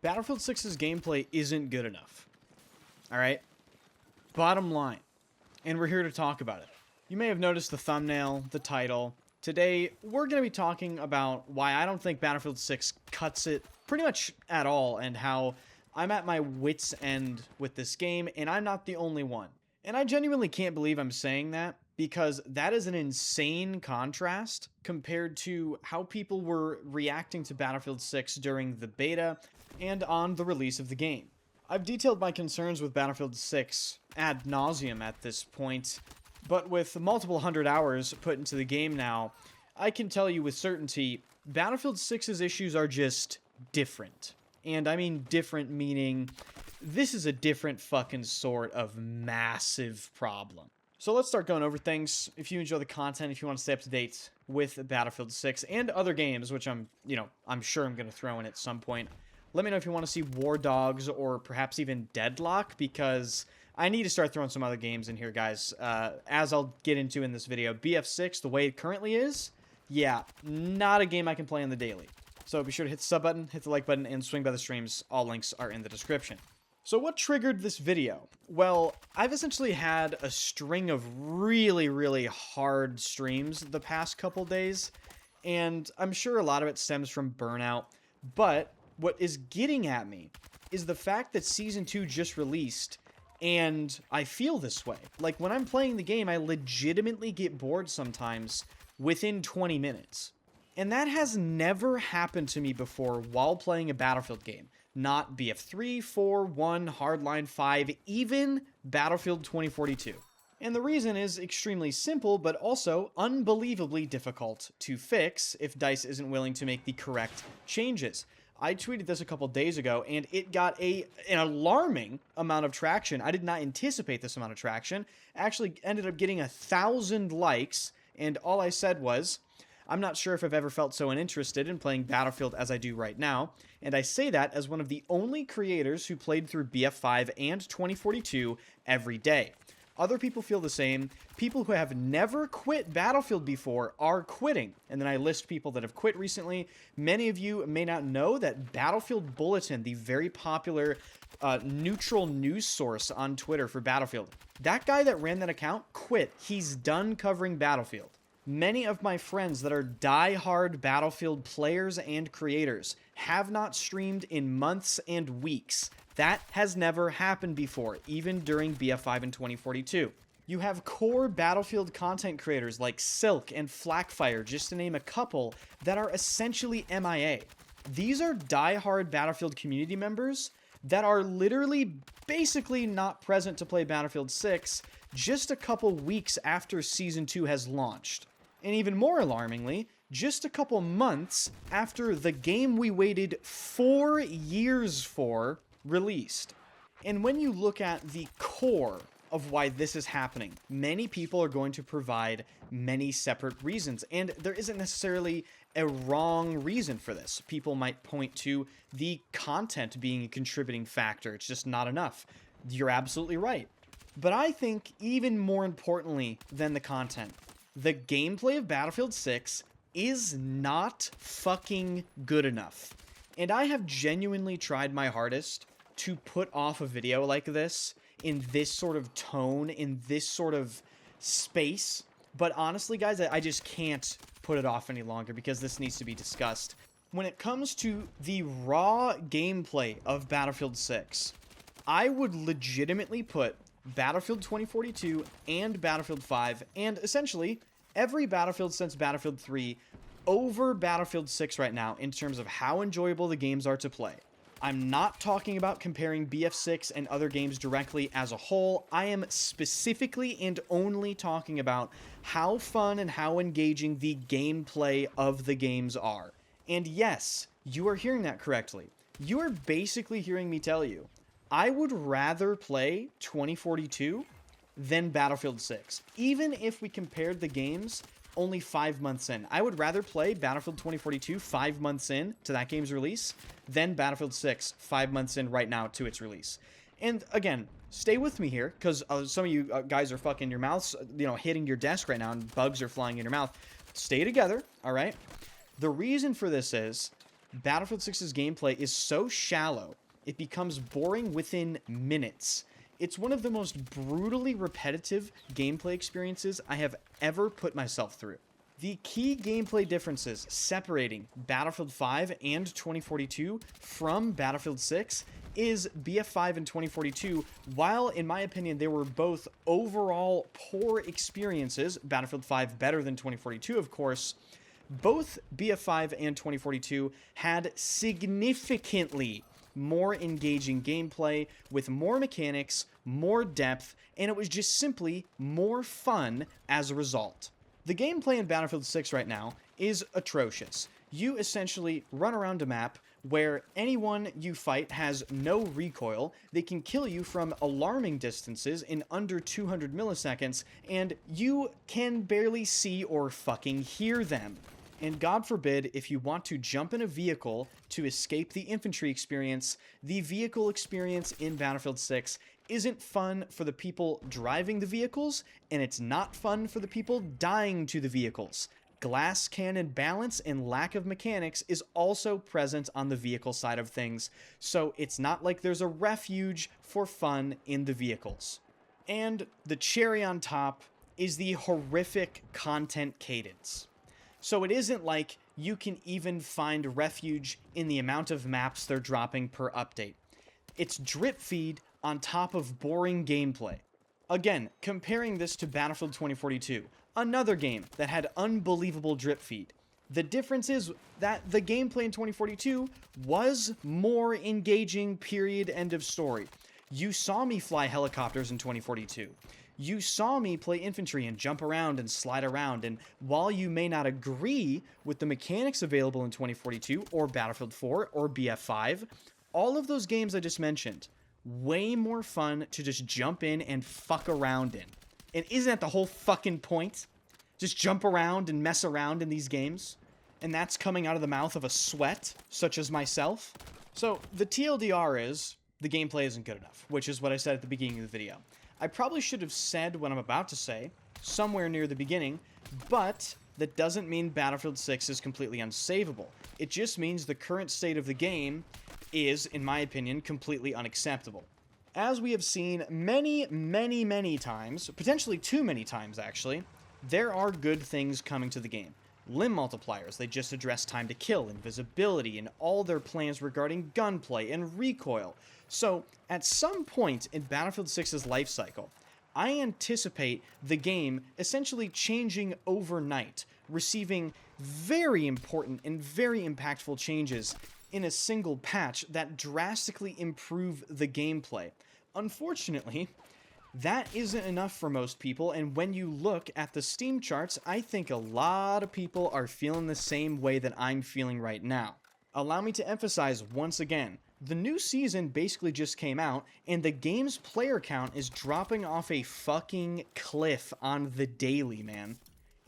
Battlefield 6's gameplay isn't good enough. Alright? Bottom line. And we're here to talk about it. You may have noticed the thumbnail, the title. Today, we're going to be talking about why I don't think Battlefield 6 cuts it pretty much at all, and how I'm at my wit's end with this game, and I'm not the only one. And I genuinely can't believe I'm saying that, because that is an insane contrast compared to how people were reacting to Battlefield 6 during the beta and on the release of the game. I've detailed my concerns with Battlefield 6 ad nauseum at this point, but with multiple hundred hours put into the game now, I can tell you with certainty, Battlefield 6's issues are just different. And I mean different meaning, this is a different fucking sort of massive problem. So let's start going over things. If you enjoy the content, if you want to stay up to date with Battlefield 6 and other games, which I'm sure I'm going to throw in at some point, let me know if you want to see War Dogs or perhaps even Deadlock, because I need to start throwing some other games in here, guys. As I'll get into in this video, BF6, the way it currently is, yeah, not a game I can play on the daily. So be sure to hit the sub button, hit the like button, and swing by the streams. All links are in the description. So what triggered this video? Well, I've essentially had a string of really hard streams the past couple days, and I'm sure a lot of it stems from burnout, but what is getting at me is the fact that Season 2 just released, and I feel this way. Like, when I'm playing the game, I legitimately get bored sometimes within 20 minutes. And that has never happened to me before while playing a Battlefield game. Not BF3, 4, 1, Hardline 5, even Battlefield 2042. And the reason is extremely simple, but also unbelievably difficult to fix if DICE isn't willing to make the correct changes. I tweeted this a couple days ago, and it got an alarming amount of traction. I did not anticipate this amount of traction. Actually ended up getting 1,000 likes, and all I said was, I'm not sure if I've ever felt so uninterested in playing Battlefield as I do right now, and I say that as one of the only creators who played through BF5 and 2042 every day. Other people feel the same. People who have never quit Battlefield before are quitting. And then I list people that have quit recently. Many of you may not know that Battlefield Bulletin, the very popular neutral news source on Twitter for Battlefield, that guy that ran that account quit. He's done covering Battlefield. Many of my friends that are die-hard Battlefield players and creators have not streamed in months and weeks. That has never happened before, even during BF5 and 2042. You have core Battlefield content creators like Silk and Flakfire, just to name a couple, that are essentially MIA. These are die-hard Battlefield community members that are literally basically not present to play Battlefield 6 just a couple weeks after Season 2 has launched. And even more alarmingly, just a couple months after the game we waited 4 years for released. And when you look at the core of why this is happening, many people are going to provide many separate reasons, and there isn't necessarily a wrong reason for this. People might point to the content being a contributing factor. It's just not enough. You're absolutely right. But I think even more importantly than the content, the gameplay of Battlefield 6 is not fucking good enough. And I have genuinely tried my hardest to put off a video like this, in this sort of tone, in this sort of space. But honestly, guys, I just can't put it off any longer because this needs to be discussed. When it comes to the raw gameplay of Battlefield 6, I would legitimately put Battlefield 2042 and Battlefield 5, and essentially every Battlefield since Battlefield 3 over Battlefield 6 right now in terms of how enjoyable the games are to play. I'm not talking about comparing BF6 and other games directly as a whole. I am specifically and only talking about how fun and how engaging the gameplay of the games are. And yes, you are hearing that correctly. You are basically hearing me tell you, I would rather play 2042 than Battlefield 6. Even if we compared the games only 5 months in. I would rather play Battlefield 2042 5 months in to that game's release than Battlefield 6 5 months in right now to its release. And again, stay with me here, because some of you guys are fucking your mouths, hitting your desk right now, and bugs are flying in your mouth. Stay together, all right? The reason for this is, Battlefield 6's gameplay is so shallow, it becomes boring within minutes. It's one of the most brutally repetitive gameplay experiences I have ever put myself through. The key gameplay differences separating Battlefield 5 and 2042 from Battlefield 6 is BF5 and 2042, while in my opinion they were both overall poor experiences, Battlefield 5 better than 2042 of course, both BF5 and 2042 had significantly more engaging gameplay with more mechanics, more depth, and it was just simply more fun as a result. The gameplay in Battlefield 6 right now is atrocious. You essentially run around a map where anyone you fight has no recoil, they can kill you from alarming distances in under 200 milliseconds, and you can barely see or fucking hear them. And God forbid, if you want to jump in a vehicle to escape the infantry experience, the vehicle experience in Battlefield 6 isn't fun for the people driving the vehicles, and it's not fun for the people dying to the vehicles. Glass cannon balance and lack of mechanics is also present on the vehicle side of things, so it's not like there's a refuge for fun in the vehicles. And the cherry on top is the horrific content cadence. So it isn't like you can even find refuge in the amount of maps they're dropping per update. It's drip feed on top of boring gameplay. Again, comparing this to Battlefield 2042, another game that had unbelievable drip feed. The difference is that the gameplay in 2042 was more engaging, period, end of story. You saw me fly helicopters in 2042. You saw me play infantry and jump around and slide around, and while you may not agree with the mechanics available in 2042 or Battlefield 4 or BF5, all of those games I just mentioned, way more fun to just jump in and fuck around in. And isn't that the whole fucking point? Just jump around and mess around in these games? And that's coming out of the mouth of a sweat, such as myself? So, the TLDR is, the gameplay isn't good enough, which is what I said at the beginning of the video. I probably should have said what I'm about to say, somewhere near the beginning, but that doesn't mean Battlefield 6 is completely unsavable. It just means the current state of the game is, in my opinion, completely unacceptable. As we have seen many times, potentially too many times actually, there are good things coming to the game. Limb multipliers, they just address time to kill, invisibility, and all their plans regarding gunplay and recoil. So, at some point in Battlefield 6's life cycle, I anticipate the game essentially changing overnight, receiving very important and very impactful changes in a single patch that drastically improve the gameplay. Unfortunately, that isn't enough for most people, and when you look at the Steam charts, I think a lot of people are feeling the same way that I'm feeling right now. Allow me to emphasize once again, the new season basically just came out, and the game's player count is dropping off a fucking cliff on the daily, man.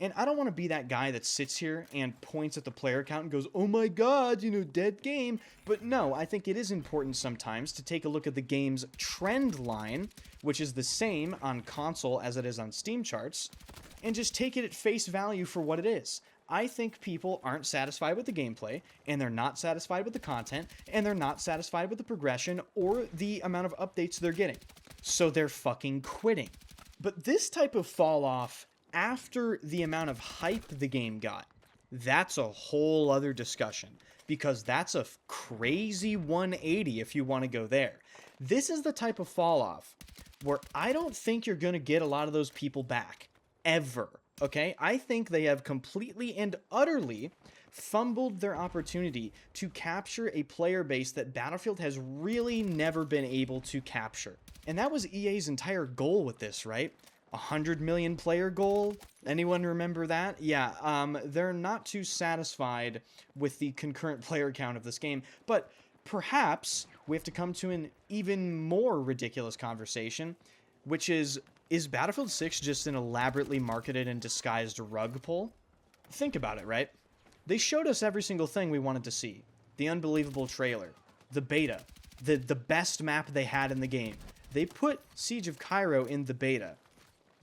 And I don't want to be that guy that sits here and points at the player count and goes, oh my god, dead game. But no, I think it is important sometimes to take a look at the game's trend line, which is the same on console as it is on Steam charts, and just take it at face value for what it is. I think people aren't satisfied with the gameplay, and they're not satisfied with the content, and they're not satisfied with the progression or the amount of updates they're getting. So they're fucking quitting. But this type of fall off after the amount of hype the game got, that's a whole other discussion, because that's a crazy 180 if you want to go there. This is the type of fall off where I don't think you're going to get a lot of those people back, ever. Okay, I think they have completely and utterly fumbled their opportunity to capture a player base that Battlefield has really never been able to capture. And that was EA's entire goal with this, right? 100 million player goal? Anyone remember that? Yeah, they're not too satisfied with the concurrent player count of this game, but perhaps we have to come to an even more ridiculous conversation, which is Battlefield 6 just an elaborately marketed and disguised rug pull? Think about it, right? They showed us every single thing we wanted to see. The unbelievable trailer, the beta, the best map they had in the game. They put Siege of Cairo in the beta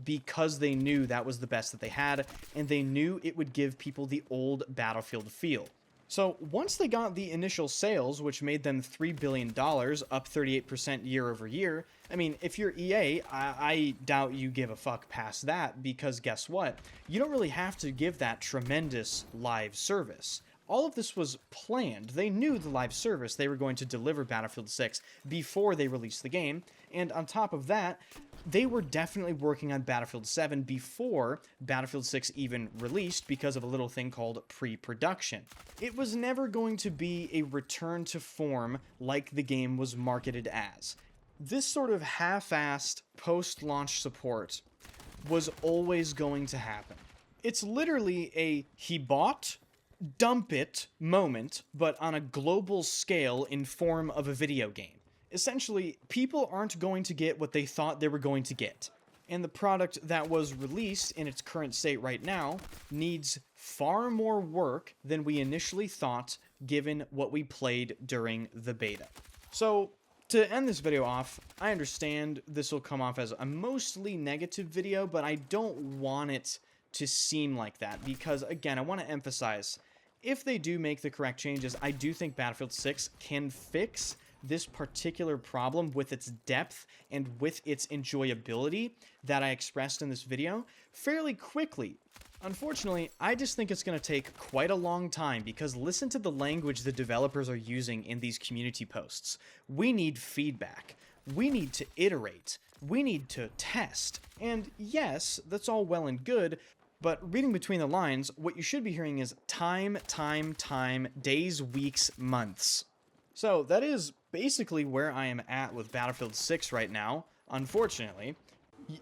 because they knew that was the best that they had, and they knew it would give people the old Battlefield feel. So once they got the initial sales, which made them $3 billion, up 38% year over year, I mean, if you're EA, I doubt you give a fuck past that, because guess what? You don't really have to give that tremendous live service. All of this was planned. They knew the live service they were going to deliver Battlefield 6 before they released the game, and on top of that, they were definitely working on Battlefield 7 before Battlefield 6 even released because of a little thing called pre-production. It was never going to be a return to form like the game was marketed as. This sort of half-assed post-launch support was always going to happen. It's literally a he bought, dump it moment, but on a global scale in form of a video game. Essentially, people aren't going to get what they thought they were going to get. And the product that was released in its current state right now needs far more work than we initially thought, given what we played during the beta. So, to end this video off, I understand this will come off as a mostly negative video, but I don't want it to seem like that, because again, I want to emphasize, if they do make the correct changes, I do think Battlefield 6 can fix this particular problem with its depth and with its enjoyability that I expressed in this video fairly quickly. Unfortunately, I just think it's going to take quite a long time, because listen to the language the developers are using in these community posts. We need feedback. We need to iterate. We need to test. And yes, that's all well and good, but reading between the lines, what you should be hearing is time, days, weeks, months. So that is basically where I am at with Battlefield 6 right now, unfortunately.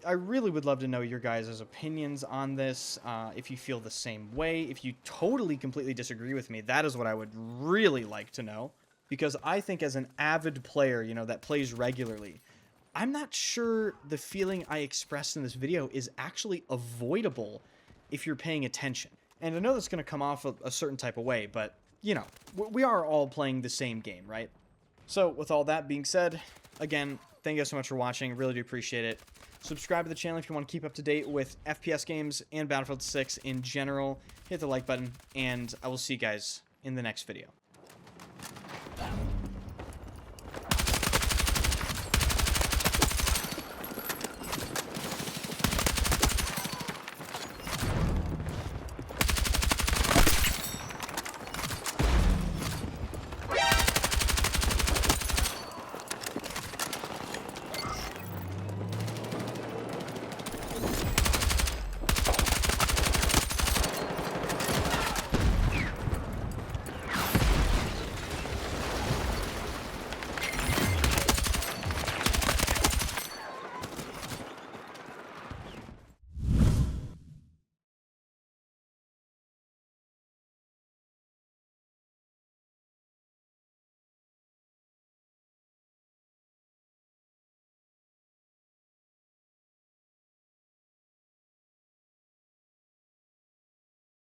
I really would love to know your guys' opinions on this, if you feel the same way, if you totally, completely disagree with me. That is what I would really like to know, because I think as an avid player, you know, that plays regularly, I'm not sure the feeling I expressed in this video is actually avoidable if you're paying attention. And I know that's going to come off a certain type of way, but you know, we are all playing the same game, right? So, with all that being said, again, thank you guys so much for watching. Really do appreciate it. Subscribe to the channel if you want to keep up to date with FPS games and Battlefield 6 in general. Hit the like button, and I will see you guys in the next video.